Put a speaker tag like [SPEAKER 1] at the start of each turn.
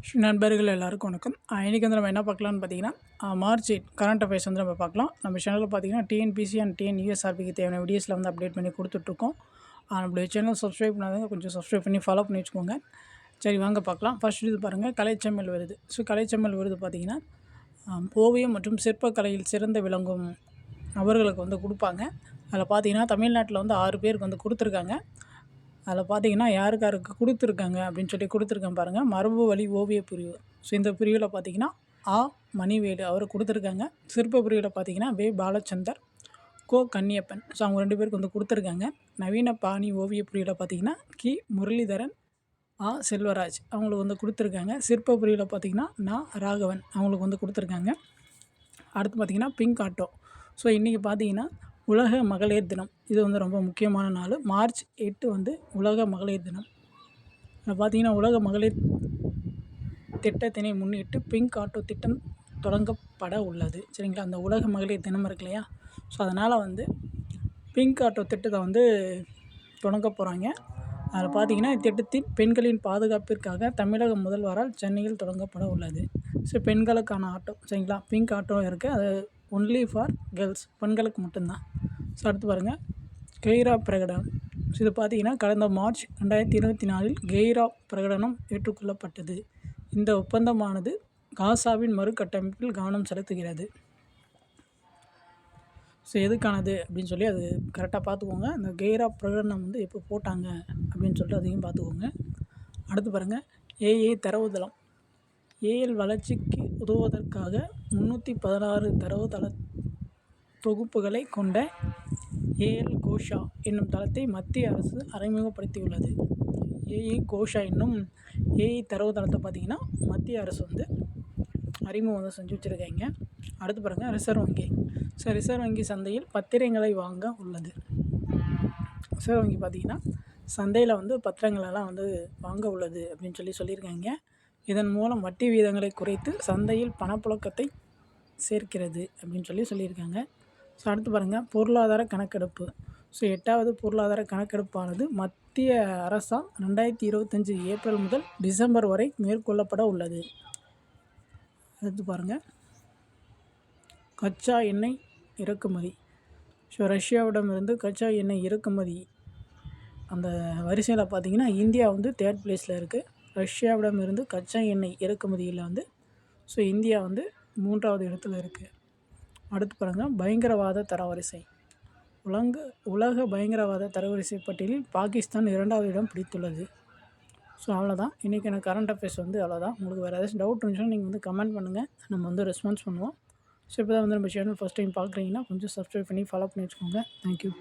[SPEAKER 1] நண்பர்கள் எல்லாருக்கும் வணக்கம். இன்றைக்கி வந்து நம்ம என்ன பார்க்கலான்னு பார்த்தீங்கன்னா, மார்ச் 8 கரண்ட் அஃபேர்ஸ் வந்து நம்ம பார்க்கலாம். நம்ம சேனலில் பார்த்தீங்கன்னா டிஎன்பிசி அண்ட் டிஎன்யூஎஸ்ஆர்பிக்கு தேவையான வீடியோஸில் வந்து அப்டேட் பண்ணி கொடுத்துட்ருக்கோம். நம்மளுடைய சேனல் சப்ஸ்கிரைப் பண்ணாதவங்க கொஞ்சம் சப்ஸ்கிரைப் பண்ணி ஃபாலோ பண்ணி வச்சுக்கோங்க. சரி வாங்க பார்க்கலாம். ஃபர்ஸ்ட் இது பாருங்கள், கலைச்செம்மல் விருது. கலைச்செம்மல் விருது பார்த்திங்கன்னா ஓவியம் மற்றும் சிற்பக்கலையில் சிறந்து விளங்கும் நபர்களுக்கு வந்து கொடுப்பாங்க. அதில் பார்த்திங்கன்னா தமிழ்நாட்டில் வந்து 6 பேருக்கு வந்து கொடுத்துருக்காங்க. அதில் பார்த்தீங்கன்னா யாருக்கு கொடுத்துருக்காங்க அப்படின்னு சொல்லி கொடுத்துருக்கேன் பாருங்கள். மரபு வழி ஓவிய பிரிவு. இந்த பிரிவில் பார்த்தீங்கன்னா மணிவேலு அவர் கொடுத்துருக்காங்க. சிற்ப பிரிவில் பார்த்தீங்கன்னா பாலச்சந்தர், கன்னியப்பன். அவங்க 2 பேருக்கு வந்து கொடுத்துருக்காங்க. நவீன பாணி ஓவிய பிரிவில் பார்த்தீங்கன்னா முரளிதரன், செல்வராஜ் அவங்களுக்கு வந்து கொடுத்துருக்காங்க. சிற்ப பிரிவில் பார்த்தீங்கன்னா ராகவன் அவங்களுக்கு வந்து கொடுத்துருக்காங்க. அடுத்து பார்த்திங்கன்னா பிங்க் ஆட்டோ. இன்றைக்கி பார்த்தீங்கன்னா உலக மகளிர் தினம். இது வந்து ரொம்ப முக்கியமான நாள். மார்ச் 8 வந்து உலக மகளிர் தினம். அதில் பார்த்திங்கன்னா உலக மகளிர் திட்டத்தினை முன்னிட்டு பிங்க் ஆட்டோ திட்டம் தொடங்கப்பட உள்ளது. சரிங்களா, அந்த உலக மகளிர் தினம் இருக்கு இல்லையா, அதனால் வந்து பிங்க் ஆட்டோ திட்டத்தை வந்து தொடங்க போகிறாங்க. அதில் பார்த்திங்கன்னா இத்திட்டத்தில் பெண்களின் பாதுகாப்பிற்காக தமிழக முதல்வரால் சென்னையில் தொடங்கப்பட உள்ளது. பெண்களுக்கான ஆட்டோ. சரிங்களா, பிங்க் ஆட்டோ இருக்குது. அது ஒன்லி ஃபார் கேர்ள்ஸ், பெண்களுக்கு மட்டும்தான். அடுத்து பாருங்கள், கெய்ரா பிரகடனம். இது பார்த்திங்கன்னா கடந்த மார்ச் 2024 கெய்ரா பிரகடனம் ஏற்றுக்கொள்ளப்பட்டது. இந்த ஒப்பந்தமானது காசாவின் மறுகட்டமைப்பில் கவனம் செலுத்துகிறது. எதுக்கானது அப்படின்னு சொல்லி அது கரெக்டாக பார்த்துக்கோங்க. இந்த கெய்ரா பிரகடனம் வந்து எப்போ போட்டாங்க அப்படின்னு சொல்லிட்டு அதையும் பார்த்துக்கோங்க. அடுத்து பாருங்கள், ஏஐ தரவுதளம். ஏஎல் வளர்ச்சிக்கு உதவுவதற்காக 316 தரவுதள தொகுப்புகளை கொண்ட ஏஎல் கோஷா என்னும் தளத்தை மத்திய அரசு அறிமுகப்படுத்தியுள்ளது. ஏஐ கோஷா என்னும் ஏஐ தரவுதளத்தை பார்த்திங்கன்னா மத்திய அரசு வந்து அறிமுகம் வந்து செஞ்சு வச்சுருக்காங்க. அடுத்து பாருங்கள், ரிசர்வ் வங்கி. ரிசர்வ் வங்கி சந்தையில் பத்திரங்களை வாங்க உள்ளது. ரிசர்வ் வங்கி பார்த்திங்கன்னா சந்தையில் வந்து பத்திரங்களெல்லாம் வந்து வாங்க உள்ளது அப்படின்னு சொல்லியிருக்காங்க. இதன் மூலம் வட்டி வீதங்களை குறைத்து சந்தையில் பணப்புழக்கத்தை சேர்க்கிறது அப்படின்னு சொல்லியிருக்காங்க. அடுத்து பாருங்கள், பொருளாதார கணக்கெடுப்பு. 8வது பொருளாதார கணக்கெடுப்பானது மத்திய அரசால் 2025 ஏப்ரல் முதல் டிசம்பர் வரை மேற்கொள்ளப்பட உள்ளது. அடுத்து பாருங்கள், கச்சா எண்ணெய் இறக்குமதி. ரஷ்யாவிடமிருந்து கச்சா எண்ணெய் இறக்குமதி அந்த வரிசையில் பார்த்திங்கன்னா இந்தியா வந்து 3rd பிளேஸில் இருக்குது. ரஷ்யாவிடமிருந்து கச்சா எண்ணெய் இறக்குமதியில் வந்து இந்தியா வந்து 3வது இடத்துல இருக்குது. அடுத்து பாருங்கள், பயங்கரவாத தரவரிசை. உலக பயங்கரவாத தரவரிசை பட்டியலில் பாகிஸ்தான் 2வது இடம் பிடித்துள்ளது. அவ்வளோதான் இன்றைக்கான கரண்ட் அஃபேர்ஸ் வந்து அவ்வளோதான். உங்களுக்கு வேறு ஏதாச்சும் டவுட் இருந்துச்சுன்னா நீங்கள் வந்து கமெண்ட் பண்ணுங்கள், நம்ம வந்து ரெஸ்பான்ஸ் பண்ணுவோம். இப்போ தான் வந்து நம்ம சேனல் ஃபஸ்ட் டைம் பார்க்குறீங்கன்னா கொஞ்சம் சப்ஸ்கிரைப் பண்ணி ஃபாலோ பண்ணி வச்சுக்கோங்க. தேங்க்யூ.